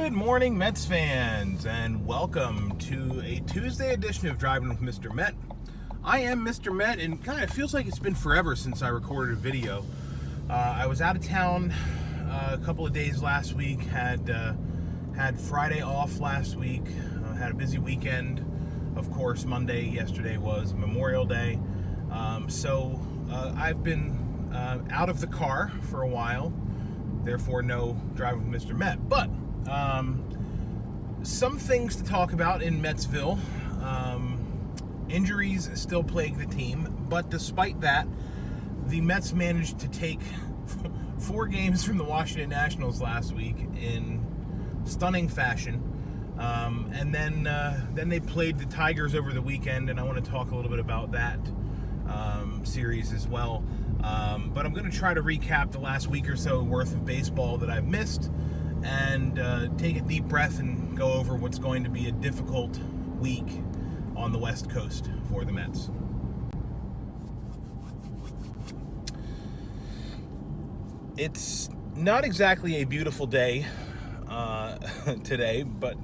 Good morning, Mets fans, and welcome to a Tuesday edition of Driving with Mr. Met. I am Mr. Met, and God, it feels like it's been forever since I recorded a video. I was out of town a couple of days last week, had Friday off last week, had a busy weekend. Of course, yesterday was Memorial Day, so I've been out of the car for a while, therefore no Driving with Mr. Met. But some things to talk about in Metsville. Injuries still plague the team, but despite that, the Mets managed to take 4 games from the Washington Nationals last week in stunning fashion. And then they played the Tigers over the weekend, and I want to talk a little bit about that series as well. But I'm going to try to recap the last week or so worth of baseball that I've missed, and take a deep breath and go over what's going to be a difficult week on the West Coast for the Mets. It's not exactly a beautiful day today, but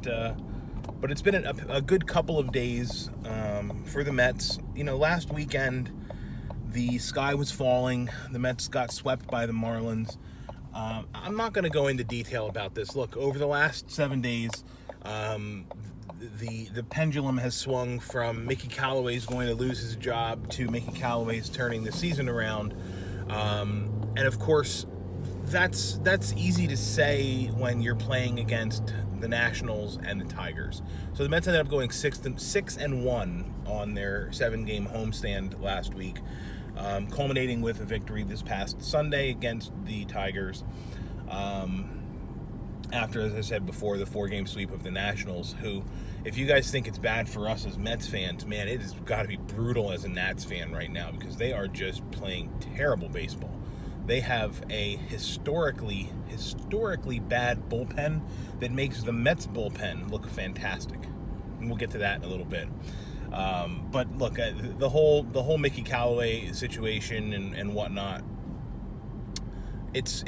it's been a good couple of days for the Mets. You know, last weekend the sky was falling. The Mets got swept by the Marlins. I'm not going to go into detail about this. Look, over the last 7 days, the pendulum has swung from Mickey Callaway's going to lose his job to Mickey Callaway's turning the season around. And of course, that's easy to say when you're playing against the Nationals and the Tigers. So the Mets ended up going 6-1 on their 7-game homestand last week, culminating with a victory this past Sunday against the Tigers. After, as I said before, the 4-game sweep of the Nationals, who, if you guys think it's bad for us as Mets fans, man, it has got to be brutal as a Nats fan right now, because they are just playing terrible baseball. They have a historically bad bullpen that makes the Mets bullpen look fantastic, and we'll get to that in a little bit. But look, the whole Mickey Callaway situation and whatnot. It's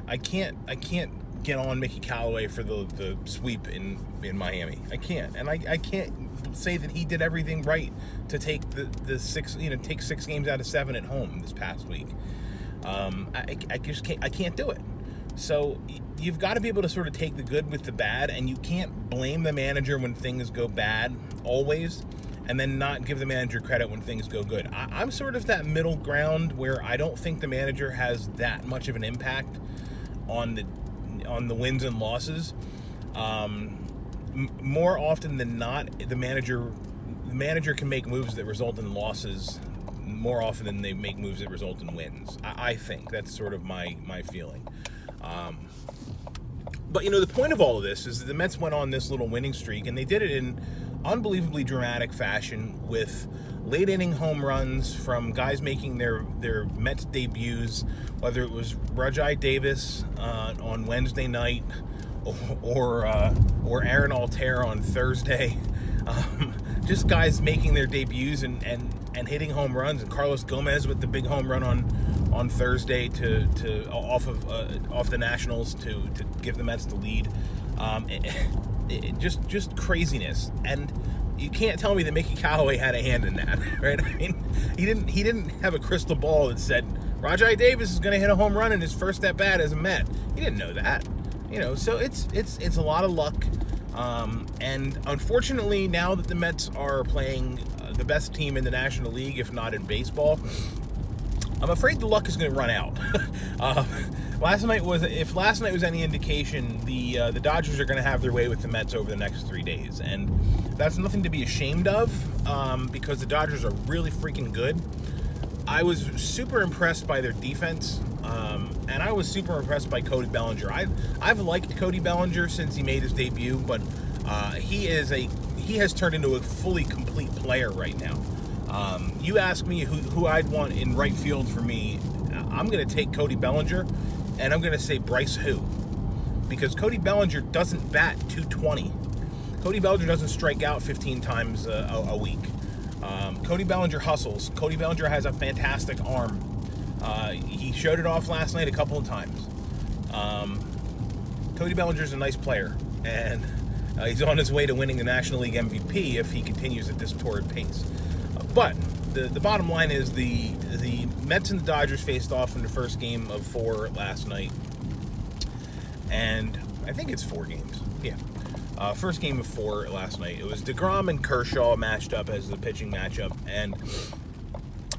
I can't get on Mickey Callaway for the sweep in Miami. I can't, and I can't say that he did everything right to take the 6 games out of 7 at home this past week. I just can't do it. So you've got to be able to sort of take the good with the bad, and you can't blame the manager when things go bad always, and then not give the manager credit when things go good. I'm sort of that middle ground where I don't think the manager has that much of an impact on the wins and losses. More often than not, the manager can make moves that result in losses more often than they make moves that result in wins. I think that's sort of my feeling. But, you know, the point of all of this is that the Mets went on this little winning streak, and they did it in unbelievably dramatic fashion with late-inning home runs from guys making their Mets debuts, whether it was Rajai Davis on Wednesday night or Aaron Altair on Thursday. Just guys making their debuts and hitting home runs, and Carlos Gomez with the big home run on Thursday to off the Nationals to give the Mets the lead. Just craziness, and you can't tell me that Mickey Callaway had a hand in that, right? I mean, he didn't have a crystal ball that said Rajai Davis is going to hit a home run in his first at bat as a Met. He didn't know that, you know. So it's a lot of luck. And unfortunately, now that the Mets are playing the best team in the National League, if not in baseball, I'm afraid the luck is going to run out. If last night was any indication, the Dodgers are going to have their way with the Mets over the next 3 days, and that's nothing to be ashamed of, because the Dodgers are really freaking good. I was super impressed by their defense, and I was super impressed by Cody Bellinger. I've liked Cody Bellinger since he made his debut, but he has turned into a fully complete player right now. You ask me who I'd want in right field for me, I'm going to take Cody Bellinger, and I'm going to say Bryce Who, because Cody Bellinger doesn't bat .220. Cody Bellinger doesn't strike out 15 times a week. Cody Bellinger hustles. Cody Bellinger has a fantastic arm. He showed it off last night a couple of times. Cody Bellinger's a nice player. and he's on his way to winning the National League MVP if he continues at this torrid pace. But the bottom line is the Mets and the Dodgers faced off in the first game of 4 last night, and I think it's 4 games. Yeah. First game of 4 last night. It was DeGrom and Kershaw matched up as the pitching matchup, and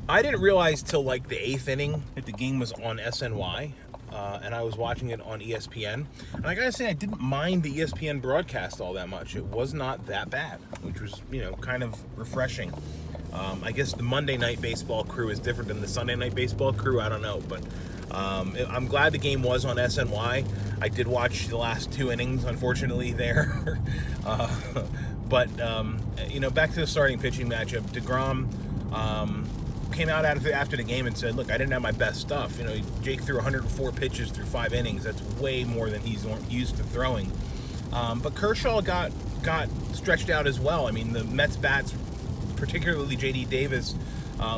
I didn't realize till like the 8th inning that the game was on SNY, and I was watching it on ESPN. And I gotta say, I didn't mind the ESPN broadcast all that much. It was not that bad, which was, kind of refreshing. I guess the Monday Night Baseball crew is different than the Sunday Night Baseball crew. I don't know, but I'm glad the game was on SNY. I did watch the last 2 innings, unfortunately, there. But back to the starting pitching matchup. DeGrom came out after the game and said, look, I didn't have my best stuff. Jake threw 104 pitches through 5 innings. That's way more than he's used to throwing. But Kershaw got stretched out as well. I mean, the Mets bats, particularly J.D. Davis,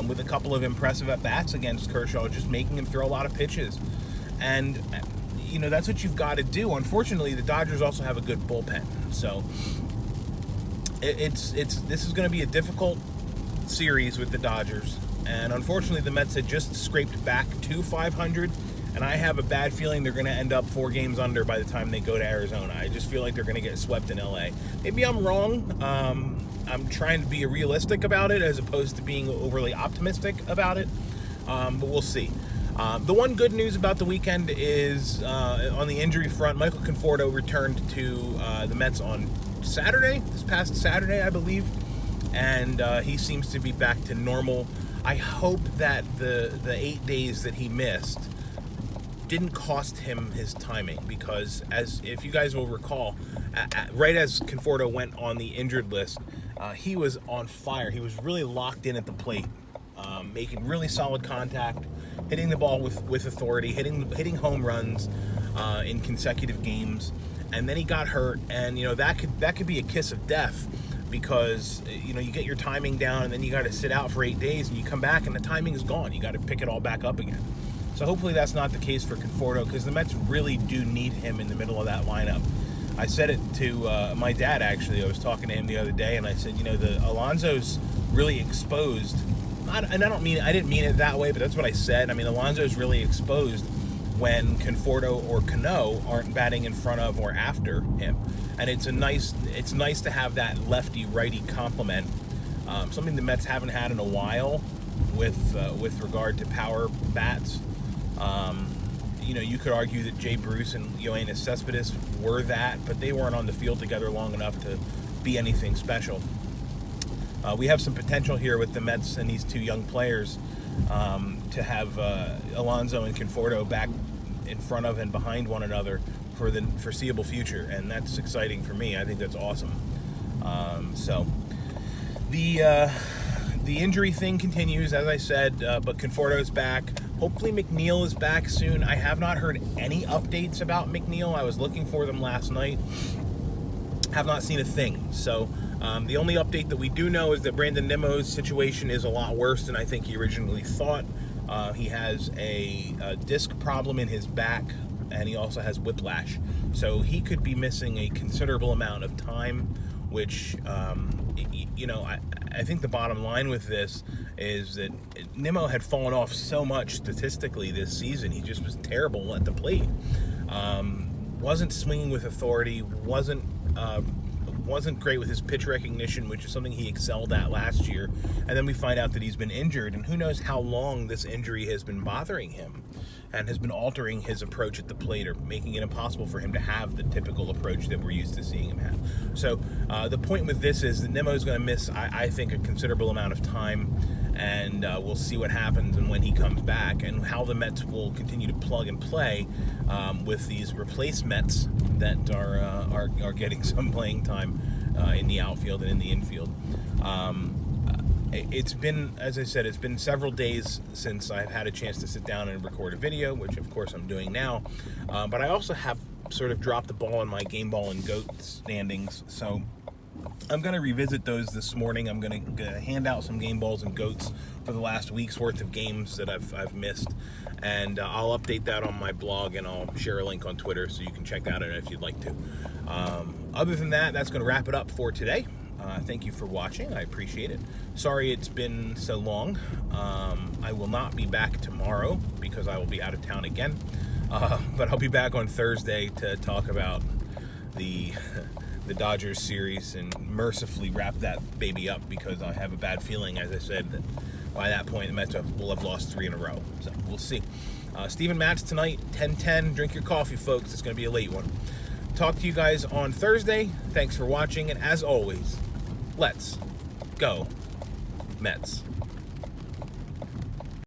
with a couple of impressive at-bats against Kershaw, just making him throw a lot of pitches. And, that's what you've got to do. Unfortunately, the Dodgers also have a good bullpen. So this is going to be a difficult series with the Dodgers. And unfortunately, the Mets had just scraped back to 500. And I have a bad feeling they're going to end up 4 games under by the time they go to Arizona. I just feel like they're going to get swept in L.A. Maybe I'm wrong. I'm trying to be realistic about it as opposed to being overly optimistic about it. But we'll see. The one good news about the weekend is on the injury front, Michael Conforto returned to the Mets on this past Saturday, I believe. And he seems to be back to normal. I hope that the 8 days that he missed didn't cost him his timing, because if you guys will recall, right as Conforto went on the injured list, he was on fire. He was really locked in at the plate, making really solid contact, hitting the ball with authority, hitting home runs in consecutive games. And then he got hurt, and that could be a kiss of death, because you get your timing down, and then you got to sit out for 8 days, and you come back and the timing is gone. You got to pick it all back up again. So hopefully that's not the case for Conforto, because the Mets really do need him in the middle of that lineup. I said it to my dad, actually. I was talking to him the other day, and I said, the Alonso's really exposed. I didn't mean it that way, but that's what I said. I mean, Alonso's really exposed when Conforto or Cano aren't batting in front of or after him. And it's nice to have that lefty-righty complement, something the Mets haven't had in a while with regard to power bats. You could argue that Jay Bruce and Yoenis Cespedes were that, but they weren't on the field together long enough to be anything special. We have some potential here with the Mets and these 2 young players to have Alonso and Conforto back in front of and behind one another for the foreseeable future, and that's exciting for me. I think that's awesome. So the injury thing continues, as I said, but Conforto's back. Hopefully McNeil is back soon. I have not heard any updates about McNeil. I was looking for them last night. Have not seen a thing. So the only update that we do know is that Brandon Nimmo's situation is a lot worse than I think he originally thought. He has a disc problem in his back, and he also has whiplash. So he could be missing a considerable amount of time, which, I think the bottom line with this is that Nimmo had fallen off so much statistically this season. He just was terrible at the plate. Wasn't swinging with authority, wasn't great with his pitch recognition, which is something he excelled at last year. And then we find out that he's been injured, and who knows how long this injury has been bothering him and has been altering his approach at the plate, or making it impossible for him to have the typical approach that we're used to seeing him have. So the point with this is that Nimmo is going to miss, I think, a considerable amount of time, and we'll see what happens and when he comes back, and how the Mets will continue to plug and play with these replacements that are getting some playing time in the outfield and in the infield. It's been, as I said, it's been several days since I've had a chance to sit down and record a video, which of course I'm doing now. But I also have sort of dropped the ball on my game ball and goat standings. So I'm going to revisit those this morning. I'm going to hand out some game balls and goats for the last week's worth of games that I've missed, and I'll update that on my blog, and I'll share a link on Twitter so you can check that out if you'd like to. Other than that, that's going to wrap it up for today. Thank you for watching. I appreciate it. Sorry it's been so long. I will not be back tomorrow because I will be out of town again, but I'll be back on Thursday to talk about the Dodgers series and mercifully wrap that baby up, because I have a bad feeling, as I said, that by that point the Mets will have lost 3 in a row. So we'll see. Stephen Matz tonight, 10:10. Drink your coffee, folks. It's going to be a late one. Talk to you guys on Thursday. Thanks for watching, and as always, let's go Mets.